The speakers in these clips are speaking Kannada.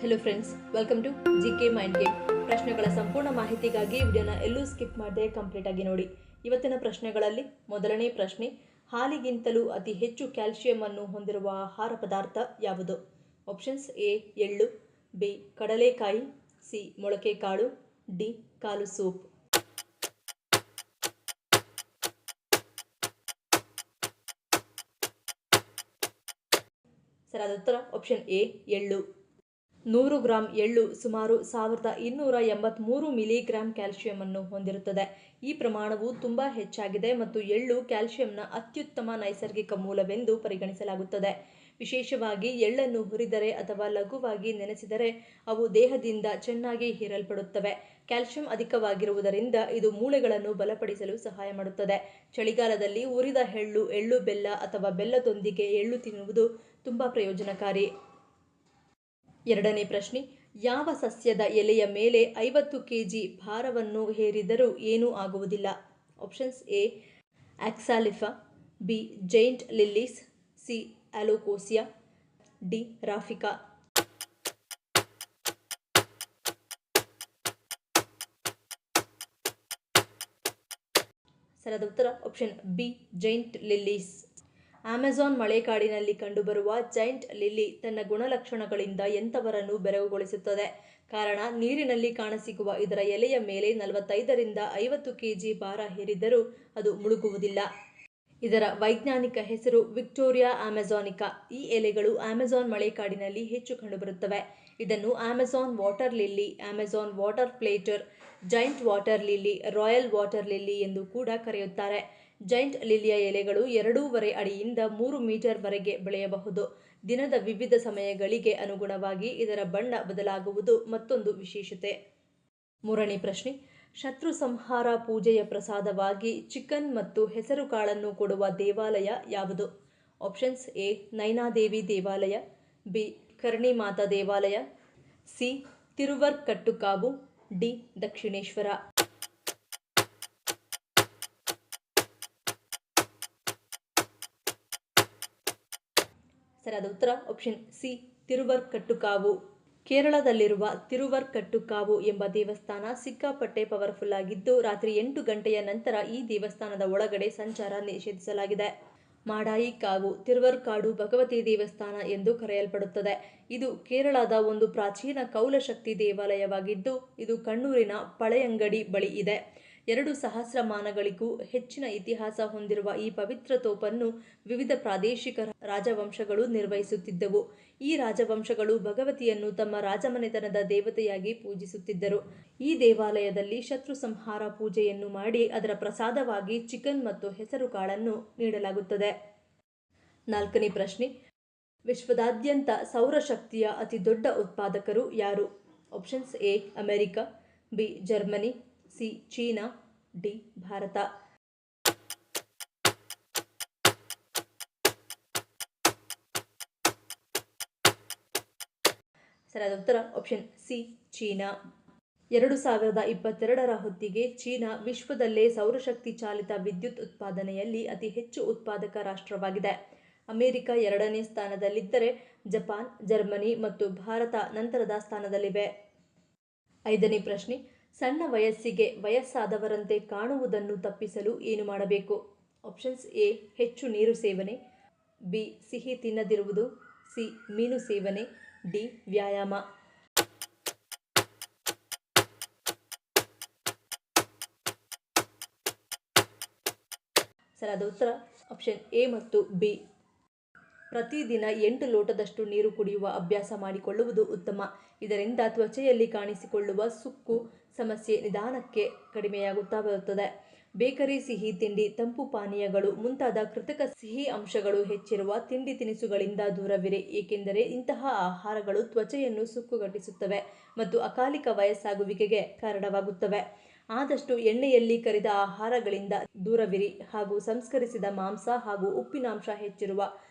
Hello friends, welcome to GK mind game. ಪ್ರಶ್ನೆಗಳ ಸಂಪೂರ್ಣ ಮಾಹಿತಿಗಾಗಿ ವಿಡಿಯೋನ ಎಲ್ಲೂ ಸ್ಕಿಪ್ ಮಾಡದೆ ಕಂಪ್ಲೀಟ್ ಆಗಿ ನೋಡಿ. ಇವತ್ತಿನ ಪ್ರಶ್ನೆಗಳಲ್ಲಿ ಮೊದಲನೇ ಪ್ರಶ್ನೆ, ಹಾಲಿಗಿಂತಲೂ ಅತಿ ಹೆಚ್ಚು ಕ್ಯಾಲ್ಸಿಯಂ ಅನ್ನು ಹೊಂದಿರುವ ಆಹಾರ ಪದಾರ್ಥ ಯಾವುದು? ಆಪ್ಷನ್ಸ್: ಎ ಎಳ್ಳು, ಬಿ ಕಡಲೆಕಾಯಿ, ಸಿ ಮೊಳಕೆ ಕಾಳು, ಡಿ ಕಾಲು ಸೂಪ್. ಸರಿಯಾದ ಉತ್ತರ ಆಪ್ಷನ್ ಎ ಎಳ್ಳು. 100 ಗ್ರಾಂ ಎಳ್ಳು ಸುಮಾರು 1283 ಮಿಲಿಗ್ರಾಂ ಕ್ಯಾಲ್ಸಿಯಂ ಅನ್ನು ಹೊಂದಿರುತ್ತದೆ. ಈ ಪ್ರಮಾಣವು ತುಂಬಾ ಹೆಚ್ಚಾಗಿದೆ ಮತ್ತು ಎಳ್ಳು ಕ್ಯಾಲ್ಸಿಯಂನ ಅತ್ಯುತ್ತಮ ನೈಸರ್ಗಿಕ ಮೂಲವೆಂದು ಪರಿಗಣಿಸಲಾಗುತ್ತದೆ. ವಿಶೇಷವಾಗಿ ಎಳ್ಳನ್ನು ಹುರಿದರೆ ಅಥವಾ ಲಘುವಾಗಿ ನೆನೆಸಿದರೆ ಅವು ದೇಹದಿಂದ ಚೆನ್ನಾಗಿ ಹೀರಲ್ಪಡುತ್ತವೆ. ಕ್ಯಾಲ್ಸಿಯಂ ಅಧಿಕವಾಗಿರುವುದರಿಂದ ಇದು ಮೂಳೆಗಳನ್ನು ಬಲಪಡಿಸಲು ಸಹಾಯ ಮಾಡುತ್ತದೆ. ಚಳಿಗಾಲದಲ್ಲಿ ಹುರಿದ ಎಳ್ಳು ಬೆಲ್ಲ ಅಥವಾ ಬೆಲ್ಲದೊಂದಿಗೆ ಎಳ್ಳು ತಿನ್ನುವುದು ತುಂಬಾ ಪ್ರಯೋಜನಕಾರಿ. ಎರಡನೇ ಪ್ರಶ್ನೆ, ಯಾವ ಸಸ್ಯದ ಎಲೆಯ ಮೇಲೆ 50 ಕೆಜಿ ಭಾರವನ್ನು ಹೇರಿದರೂ ಏನೂ ಆಗುವುದಿಲ್ಲ? ಆಪ್ಷನ್ಸ್: ಎ ಆಕ್ಸಾಲಿಫಾ, B giant lilies, C Alocasia, D ರಾಫಿಕಾ. ಸರಿಯಾದ ಉತ್ತರ option B giant lilies. Amazon ಮಳೆಕಾಡಿನಲ್ಲಿ ಕಂಡುಬರುವ ಜೈಂಟ್ ಲಿಲ್ಲಿ ತನ್ನ ಗುಣಲಕ್ಷಣಗಳಿಂದ ಎಂಥವರನ್ನು ಬೆರಗುಗೊಳಿಸುತ್ತದೆ. ಕಾರಣ, ನೀರಿನಲ್ಲಿ ಕಾಣಸಿಗುವ ಇದರ ಎಲೆಯ ಮೇಲೆ 45ರಿಂದ 50 ಕೆಜಿ ಭಾರ ಹೇರಿದರೂ ಅದು ಮುಳುಗುವುದಿಲ್ಲ. ಇದರ ವೈಜ್ಞಾನಿಕ ಹೆಸರು ವಿಕ್ಟೋರಿಯಾ ಅಮೆಜಾನಿಕಾ. ಈ ಎಲೆಗಳು ಅಮೆಜಾನ್ ಮಳೆಕಾಡಿನಲ್ಲಿ ಹೆಚ್ಚು ಕಂಡುಬರುತ್ತವೆ. ಇದನ್ನು Amazon water lily, Amazon water platter, giant water lily, royal water lily ಎಂದು ಕೂಡ ಕರೆಯುತ್ತಾರೆ. ಜೈಂಟ್ ಲಿಲ್ಲಿಯ ಎಲೆಗಳು 2.5 ಅಡಿಯಿಂದ 3 ಮೀಟರ್ ವರೆಗೆ ಬೆಳೆಯಬಹುದು. ದಿನದ ವಿವಿಧ ಸಮಯಗಳಿಗೆ ಅನುಗುಣವಾಗಿ ಇದರ ಬಣ್ಣ ಬದಲಾಗುವುದು ಮತ್ತೊಂದು ವಿಶೇಷತೆ. ಮೂರನೇ ಪ್ರಶ್ನೆ, ಶತ್ರು ಸಂಹಾರ ಪೂಜೆಯ ಪ್ರಸಾದವಾಗಿ ಚಿಕನ್ ಮತ್ತು ಹೆಸರು ಕಾಳನ್ನು ಕೊಡುವ ದೇವಾಲಯ ಯಾವುದು? ಆಪ್ಷನ್ಸ್: ಎ ನೈನಾದೇವಿ ದೇವಾಲಯ, ಬಿ ಕರ್ಣಿಮಾತಾ ದೇವಾಲಯ, ಸಿ ತಿರುವರ್ಕಟ್ಟುಕಾವು, ಡಿ ದಕ್ಷಿಣೇಶ್ವರ. ಸರಿಯಾದ ಉತ್ತರ ಆಪ್ಷನ್ ಸಿ ತಿರುವರ್ಕಟ್ಟುಕಾವು. ಕೇರಳದಲ್ಲಿರುವ ತಿರುವರ್ಕಟ್ಟುಕಾವು ಎಂಬ ದೇವಸ್ಥಾನ ಸಿಕ್ಕಾಪಟ್ಟೆ ಪವರ್ಫುಲ್ ಆಗಿದ್ದು, ರಾತ್ರಿ 8 ಗಂಟೆಯ ನಂತರ ಈ ದೇವಸ್ಥಾನದ ಒಳಗಡೆ ಸಂಚಾರ ನಿಷೇಧಿಸಲಾಗಿದೆ. ಮಾಡಾಯಿಕಾವು ತಿರುವರ್ಕಾಡು ಭಗವತಿ ದೇವಸ್ಥಾನ ಎಂದು ಕರೆಯಲ್ಪಡುತ್ತದೆ. ಇದು ಕೇರಳದ ಒಂದು ಪ್ರಾಚೀನ ಕೌಲಶಕ್ತಿ ದೇವಾಲಯವಾಗಿದ್ದು, ಇದು ಕಣ್ಣೂರಿನ ಪಳೆಯಂಗಡಿ ಬಳಿ ಇದೆ. 2 ಸಹಸ್ರಮಾನಗಳಿಗೂ ಹೆಚ್ಚಿನ ಇತಿಹಾಸ ಹೊಂದಿರುವ ಈ ಪವಿತ್ರ ತೋಪನ್ನು ವಿವಿಧ ಪ್ರಾದೇಶಿಕ ರಾಜವಂಶಗಳು ನಿರ್ವಹಿಸುತ್ತಿದ್ದವು. ಈ ರಾಜವಂಶಗಳು ಭಗವತಿಯನ್ನು ತಮ್ಮ ರಾಜಮನೆತನದ ದೇವತೆಯಾಗಿ ಪೂಜಿಸುತ್ತಿದ್ದರು. ಈ ದೇವಾಲಯದಲ್ಲಿ ಶತ್ರು ಸಂಹಾರ ಪೂಜೆಯನ್ನು ಮಾಡಿ ಅದರ ಪ್ರಸಾದವಾಗಿ ಚಿಕನ್ ಮತ್ತು ಹೆಸರು ಕಾಳನ್ನು ನೀಡಲಾಗುತ್ತದೆ. ನಾಲ್ಕನೇ ಪ್ರಶ್ನೆ, ವಿಶ್ವದಾದ್ಯಂತ ಸೌರಶಕ್ತಿಯ ಅತಿ ದೊಡ್ಡ ಉತ್ಪಾದಕರು ಯಾರು? Options: A America, B Germany, C China, D Bharat. ಸರಿಯಾದ ಉತ್ತರ ಆಪ್ಷನ್ ಸಿ ಚೀನಾ. 2022ರ ಹೊತ್ತಿಗೆ ಚೀನಾ ವಿಶ್ವದಲ್ಲೇ ಸೌರಶಕ್ತಿ ಚಾಲಿತ ವಿದ್ಯುತ್ ಉತ್ಪಾದನೆಯಲ್ಲಿ ಅತಿ ಹೆಚ್ಚು ಉತ್ಪಾದಕ ರಾಷ್ಟ್ರವಾಗಿದೆ. ಅಮೆರಿಕ 2ನೇ ಸ್ಥಾನದಲ್ಲಿದ್ದರೆ ಜಪಾನ್, ಜರ್ಮನಿ ಮತ್ತು ಭಾರತ ನಂತರದ ಸ್ಥಾನದಲ್ಲಿವೆ. ಐದನೇ ಪ್ರಶ್ನೆ, ಸಣ್ಣ ವಯಸ್ಸಿಗೆ ವಯಸ್ಸಾದವರಂತೆ ಕಾಣುವುದನ್ನು ತಪ್ಪಿಸಲು ಏನು ಮಾಡಬೇಕು? ಆಪ್ಷನ್ಸ್: ಎ ಹೆಚ್ಚು ನೀರು ಸೇವನೆ, ಬಿ ಸಿಹಿ ತಿನ್ನದಿರುವುದು, ಸಿ ಮೀನು ಸೇವನೆ, ಡಿ ವ್ಯಾಯಾಮ. ಸರಿಯಾದ ಉತ್ತರ ಆಪ್ಷನ್ ಎ ಮತ್ತು ಬಿ. ಪ್ರತಿದಿನ 8 ಲೋಟದಷ್ಟು ನೀರು ಕುಡಿಯುವ ಅಭ್ಯಾಸ ಮಾಡಿಕೊಳ್ಳುವುದು ಉತ್ತಮ. ಇದರಿಂದ ತ್ವಚೆಯಲ್ಲಿ ಕಾಣಿಸಿಕೊಳ್ಳುವ ಸುಕ್ಕು ಸಮಸ್ಯೆ ನಿಧಾನಕ್ಕೆ ಕಡಿಮೆಯಾಗುತ್ತಾ ಬರುತ್ತದೆ. ಬೇಕರಿ, ಸಿಹಿ ತಿಂಡಿ, ತಂಪು ಪಾನೀಯಗಳು ಮುಂತಾದ ಕೃತಕ ಸಿಹಿ ಅಂಶಗಳು ಹೆಚ್ಚಿರುವ ತಿಂಡಿ ತಿನಿಸುಗಳಿಂದ ದೂರವಿರಿ, ಏಕೆಂದರೆ ಇಂತಹ ಆಹಾರಗಳು ತ್ವಚೆಯನ್ನು ಸುಕ್ಕುಗಟ್ಟಿಸುತ್ತವೆ ಮತ್ತು ಅಕಾಲಿಕ ವಯಸ್ಸಾಗುವಿಕೆಗೆ ಕಾರಣವಾಗುತ್ತವೆ. ಆದಷ್ಟು ಎಣ್ಣೆಯಲ್ಲಿ ಕರಿದ ಆಹಾರಗಳಿಂದ ದೂರವಿರಿ ಹಾಗೂ ಸಂಸ್ಕರಿಸಿದ ಮಾಂಸ ಹಾಗೂ ಉಪ್ಪಿನಾಂಶ ಹೆಚ್ಚಿರುವ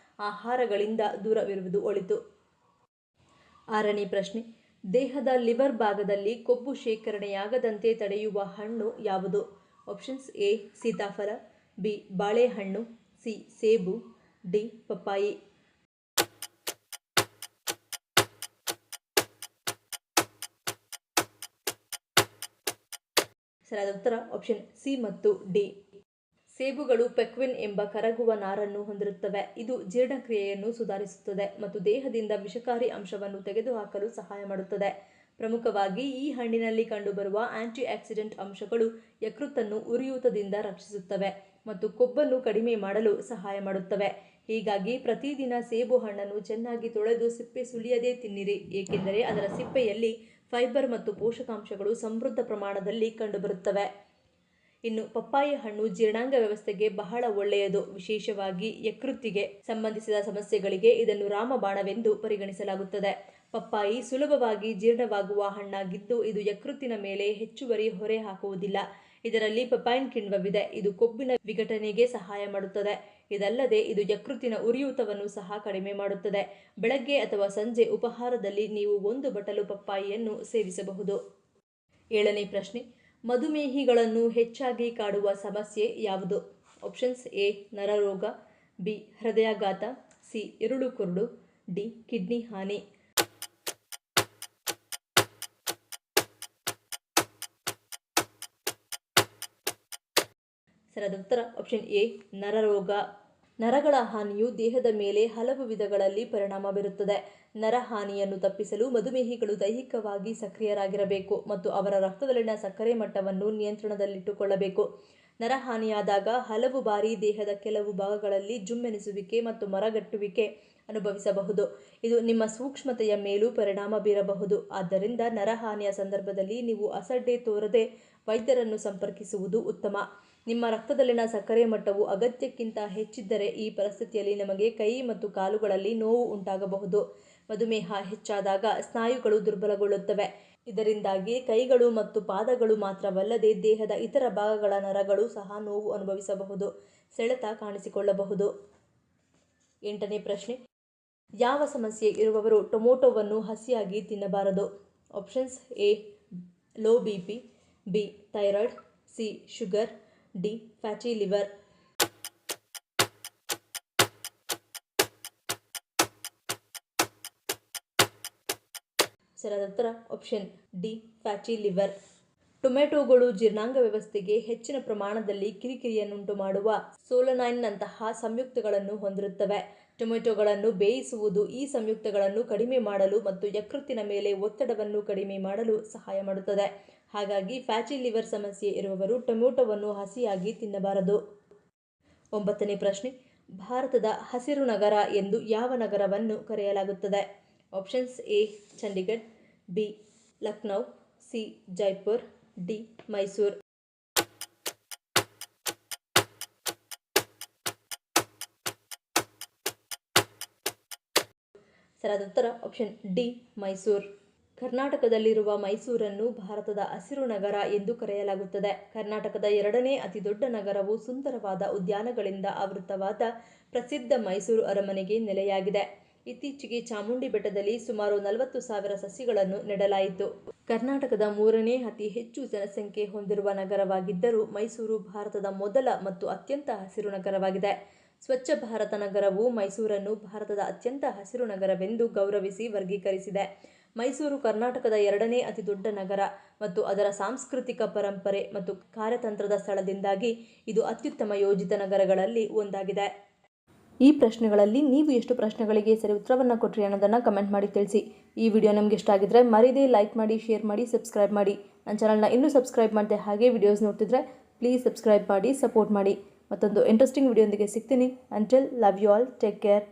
ಆಹಾರಗಳಿಂದ ದೂರವಿರುವುದು ಒಳಿತು. ಆರನೇ ಪ್ರಶ್ನೆ, ದೇಹದ ಲಿವರ್ ಭಾಗದಲ್ಲಿ ಕೊಬ್ಬು ಶೇಖರಣೆಯಾಗದಂತೆ ತಡೆಯುವ ಹಣ್ಣು ಯಾವುದು? ಆಪ್ಷನ್ಸ್: ಎ ಸೀತಾಫಲ, ಬಿ ಬಾಳೆಹಣ್ಣು, ಸಿ ಸೇಬು, ಡಿ ಪಪ್ಪಾಯಿ. ಸರಿಯಾದ ಉತ್ತರ ಆಪ್ಷನ್ ಸಿ ಮತ್ತು ಡಿ. ಸೇಬುಗಳು ಪೆಕ್ವಿನ್ ಎಂಬ ಕರಗುವ ನಾರನ್ನು ಹೊಂದಿರುತ್ತವೆ. ಇದು ಜೀರ್ಣಕ್ರಿಯೆಯನ್ನು ಸುಧಾರಿಸುತ್ತದೆ ಮತ್ತು ದೇಹದಿಂದ ವಿಷಕಾರಿ ಅಂಶವನ್ನು ತೆಗೆದುಹಾಕಲು ಸಹಾಯ ಮಾಡುತ್ತದೆ. ಪ್ರಮುಖವಾಗಿ ಈ ಹಣ್ಣಿನಲ್ಲಿ ಕಂಡುಬರುವ ಆಂಟಿ ಆಕ್ಸಿಡೆಂಟ್ ಅಂಶಗಳು ಯಕೃತ್ತನ್ನು ಉರಿಯೂತದಿಂದ ರಕ್ಷಿಸುತ್ತವೆ ಮತ್ತು ಕೊಬ್ಬನ್ನು ಕಡಿಮೆ ಮಾಡಲು ಸಹಾಯ ಮಾಡುತ್ತವೆ. ಹೀಗಾಗಿ ಪ್ರತಿದಿನ ಸೇಬು ಹಣ್ಣನ್ನು ಚೆನ್ನಾಗಿ ತೊಳೆದು ಸಿಪ್ಪೆ ಸುಲಿಯದೇ ತಿನ್ನಿರಿ, ಏಕೆಂದರೆ ಅದರ ಸಿಪ್ಪೆಯಲ್ಲಿ ಫೈಬರ್ ಮತ್ತು ಪೋಷಕಾಂಶಗಳು ಸಮೃದ್ಧ ಪ್ರಮಾಣದಲ್ಲಿ ಕಂಡುಬರುತ್ತವೆ. ಇನ್ನು ಪಪ್ಪಾಯಿ ಹಣ್ಣು ಜೀರ್ಣಾಂಗ ವ್ಯವಸ್ಥೆಗೆ ಬಹಳ ಒಳ್ಳೆಯದು. ವಿಶೇಷವಾಗಿ ಯಕೃತ್ತಿಗೆ ಸಂಬಂಧಿಸಿದ ಸಮಸ್ಯೆಗಳಿಗೆ ಇದನ್ನು ರಾಮಬಾಣವೆಂದು ಪರಿಗಣಿಸಲಾಗುತ್ತದೆ. ಪಪ್ಪಾಯಿ ಸುಲಭವಾಗಿ ಜೀರ್ಣವಾಗುವ ಹಣ್ಣಾಗಿದ್ದು ಇದು ಯಕೃತ್ತಿನ ಮೇಲೆ ಹೆಚ್ಚುವರಿ ಹೊರೆ ಹಾಕುವುದಿಲ್ಲ. ಇದರಲ್ಲಿ ಪಪೈನ್ ಕಿಣ್ವವಿದೆ. ಇದು ಕೊಬ್ಬಿನ ವಿಘಟನೆಗೆ ಸಹಾಯ ಮಾಡುತ್ತದೆ. ಇದಲ್ಲದೆ ಇದು ಯಕೃತ್ತಿನ ಉರಿಯೂತವನ್ನು ಸಹ ಕಡಿಮೆ ಮಾಡುತ್ತದೆ. ಬೆಳಗ್ಗೆ ಅಥವಾ ಸಂಜೆ ಉಪಹಾರದಲ್ಲಿ ನೀವು 1 ಬಟ್ಟಲು ಪಪ್ಪಾಯಿಯನ್ನು ಸೇವಿಸಬಹುದು. 7ನೇ ಪ್ರಶ್ನೆ, ಮಧುಮೇಹಿಗಳನ್ನು ಹೆಚ್ಚಾಗಿ ಕಾಡುವ ಸಮಸ್ಯೆ ಯಾವುದು? ಆಪ್ಷನ್ಸ್ ಎ ನರರೋಗ, ಬಿ ಹೃದಯಾಘಾತ, ಸಿ ಇರುಳು ಕುರುಡು, ಡಿ ಕಿಡ್ನಿ ಹಾನಿ. ಸರಿಯಾದ ಉತ್ತರ ಆಪ್ಷನ್ ಎ ನರರೋಗ. ನರಗಳ ಹಾನಿಯು ದೇಹದ ಮೇಲೆ ಹಲವು ವಿಧಗಳಲ್ಲಿ ಪರಿಣಾಮ ಬೀರುತ್ತದೆ. ನರಹಾನಿಯನ್ನು ತಪ್ಪಿಸಲು ಮಧುಮೇಹಿಗಳು ದೈಹಿಕವಾಗಿ ಸಕ್ರಿಯರಾಗಿರಬೇಕು ಮತ್ತು ಅವರ ರಕ್ತದಲ್ಲಿನ ಸಕ್ಕರೆ ಮಟ್ಟವನ್ನು ನಿಯಂತ್ರಣದಲ್ಲಿಟ್ಟುಕೊಳ್ಳಬೇಕು. ನರಹಾನಿಯಾದಾಗ ಹಲವು ಬಾರಿ ದೇಹದ ಕೆಲವು ಭಾಗಗಳಲ್ಲಿ ಜುಮ್ಮೆನಿಸುವಿಕೆ ಮತ್ತು ಮರಗಟ್ಟುವಿಕೆ ಅನುಭವಿಸಬಹುದು. ಇದು ನಿಮ್ಮ ಸೂಕ್ಷ್ಮತೆಯ ಮೇಲೂ ಪರಿಣಾಮ ಬೀರಬಹುದು. ಆದ್ದರಿಂದ ನರಹಾನಿಯ ಸಂದರ್ಭದಲ್ಲಿ ನೀವು ಅಸಡ್ಡೆ ತೋರದೆ ವೈದ್ಯರನ್ನು ಸಂಪರ್ಕಿಸುವುದು ಉತ್ತಮ. ನಿಮ್ಮ ರಕ್ತದಲ್ಲಿನ ಸಕ್ಕರೆ ಮಟ್ಟವು ಅಗತ್ಯಕ್ಕಿಂತ ಹೆಚ್ಚಿದ್ದರೆ ಈ ಪರಿಸ್ಥಿತಿಯಲ್ಲಿ ನಿಮಗೆ ಕೈ ಮತ್ತು ಕಾಲುಗಳಲ್ಲಿ ನೋವು ಉಂಟಾಗಬಹುದು. ಮಧುಮೇಹ ಹೆಚ್ಚಾದಾಗ ಸ್ನಾಯುಗಳು ದುರ್ಬಲಗೊಳ್ಳುತ್ತವೆ. ಇದರಿಂದಾಗಿ ಕೈಗಳು ಮತ್ತು ಪಾದಗಳು ಮಾತ್ರವಲ್ಲದೆ ದೇಹದ ಇತರ ಭಾಗಗಳ ನರಗಳು ಸಹ ನೋವು ಅನುಭವಿಸಬಹುದು, ಸೆಳೆತ ಕಾಣಿಸಿಕೊಳ್ಳಬಹುದು. 8ನೇ ಪ್ರಶ್ನೆ, ಯಾವ ಸಮಸ್ಯೆ ಇರುವವರು ಟೊಮೊಟೊವನ್ನು ಹಸಿಯಾಗಿ ತಿನ್ನಬಾರದು? Options A low BP, B thyroid, C sugar, D fatty liver. ಸರಿಯಾದ ಉತ್ತರ ಆಪ್ಷನ್ ಡಿ ಫ್ಯಾಟಿ ಲಿವರ್. ಟೊಮೆಟೊಗಳು ಜೀರ್ಣಾಂಗ ವ್ಯವಸ್ಥೆಗೆ ಹೆಚ್ಚಿನ ಪ್ರಮಾಣದಲ್ಲಿ ಕಿರಿಕಿರಿಯನ್ನುಂಟು ಮಾಡುವ ಸೋಲನೈನ್ನಂತಹ ಸಂಯುಕ್ತಗಳನ್ನು ಹೊಂದಿರುತ್ತವೆ. ಟೊಮೆಟೊಗಳನ್ನು ಬೇಯಿಸುವುದು ಈ ಸಂಯುಕ್ತಗಳನ್ನು ಕಡಿಮೆ ಮಾಡಲು ಮತ್ತು ಯಕೃತ್ತಿನ ಮೇಲೆ ಒತ್ತಡವನ್ನು ಕಡಿಮೆ ಮಾಡಲು ಸಹಾಯ ಮಾಡುತ್ತದೆ. ಹಾಗಾಗಿ ಫ್ಯಾಟಿ ಲಿವರ್ ಸಮಸ್ಯೆ ಇರುವವರು ಟೊಮೆಟೊವನ್ನು ಹಸಿಯಾಗಿ ತಿನ್ನಬಾರದು. 9ನೇ ಪ್ರಶ್ನೆ, ಭಾರತದ ಹಸಿರು ನಗರ ಎಂದು ಯಾವ ನಗರವನ್ನು ಕರೆಯಲಾಗುತ್ತದೆ? Options A Chandigarh, B Lucknow, C Jaipur, D Mysuru. ಸರಿಯಾದ ಉತ್ತರ ಆಪ್ಷನ್ ಡಿ ಮೈಸೂರು. ಕರ್ನಾಟಕದಲ್ಲಿರುವ ಮೈಸೂರನ್ನು ಭಾರತದ ಹಸಿರು ನಗರ ಎಂದು ಕರೆಯಲಾಗುತ್ತದೆ. ಕರ್ನಾಟಕದ 2ನೇ ಅತಿ ದೊಡ್ಡ ನಗರವು ಸುಂದರವಾದ ಉದ್ಯಾನಗಳಿಂದ ಆವೃತವಾದ ಪ್ರಸಿದ್ಧ ಮೈಸೂರು ಅರಮನೆಗೆ ನೆಲೆಯಾಗಿದೆ. ಇತ್ತೀಚೆಗೆ ಚಾಮುಂಡಿ ಬೆಟ್ಟದಲ್ಲಿ ಸುಮಾರು 40,000 ಸಸಿಗಳನ್ನು ನೆಡಲಾಯಿತು. ಕರ್ನಾಟಕದ 3ನೇ ಅತಿ ಹೆಚ್ಚು ಜನಸಂಖ್ಯೆ ಹೊಂದಿರುವ ನಗರವಾಗಿದ್ದರೂ ಮೈಸೂರು ಭಾರತದ ಮೊದಲ ಮತ್ತು ಅತ್ಯಂತ ಹಸಿರು ನಗರವಾಗಿದೆ. ಸ್ವಚ್ಛ ಭಾರತ ನಗರವು ಮೈಸೂರನ್ನು ಭಾರತದ ಅತ್ಯಂತ ಹಸಿರು ನಗರವೆಂದು ಗೌರವಿಸಿ ವರ್ಗೀಕರಿಸಿದೆ. ಮೈಸೂರು ಕರ್ನಾಟಕದ 2ನೇ ಅತಿ ದೊಡ್ಡ ನಗರ ಮತ್ತು ಅದರ ಸಾಂಸ್ಕೃತಿಕ ಪರಂಪರೆ ಮತ್ತು ಕಾರ್ಯತಂತ್ರದ ಸ್ಥಳದಿಂದಾಗಿ ಇದು ಅತ್ಯುತ್ತಮ ಯೋಜಿತ ನಗರಗಳಲ್ಲಿ ಒಂದಾಗಿದೆ. ಈ ಪ್ರಶ್ನೆಗಳಲ್ಲಿ ನೀವು ಎಷ್ಟು ಪ್ರಶ್ನೆಗಳಿಗೆ ಸರಿ ಉತ್ತರವನ್ನು ಕೊಟ್ಟರಿ ಅನ್ನೋದನ್ನು ಕಮೆಂಟ್ ಮಾಡಿ ತಿಳಿಸಿ. ಈ ವಿಡಿಯೋ ನಿಮಗೆ ಇಷ್ಟ ಆಗಿದ್ರೆ ಮರಿದೇ ಲೈಕ್ ಮಾಡಿ, ಶೇರ್ ಮಾಡಿ, ಸಬ್ಸ್ಕ್ರೈಬ್ ಮಾಡಿ. ನನ್ನ ಚಾನಲ್ನ ಇನ್ನೂ ಸಬ್ಸ್ಕ್ರೈಬ್ ಮಾಡಿದೆ ಹಾಗೆ ವಿಡಿಯೋಸ್ ನೋಡ್ತಿದ್ರೆ ಪ್ಲೀಸ್ ಸಬ್ಸ್ಕ್ರೈಬ್ ಮಾಡಿ, ಸಪೋರ್ಟ್ ಮಾಡಿ. ಮತ್ತೊಂದು ಇಂಟ್ರೆಸ್ಟಿಂಗ್ ವಿಡಿಯೋದೊಂದಿಗೆ ಸಿಗ್ತೀನಿ. Until love you all, take care.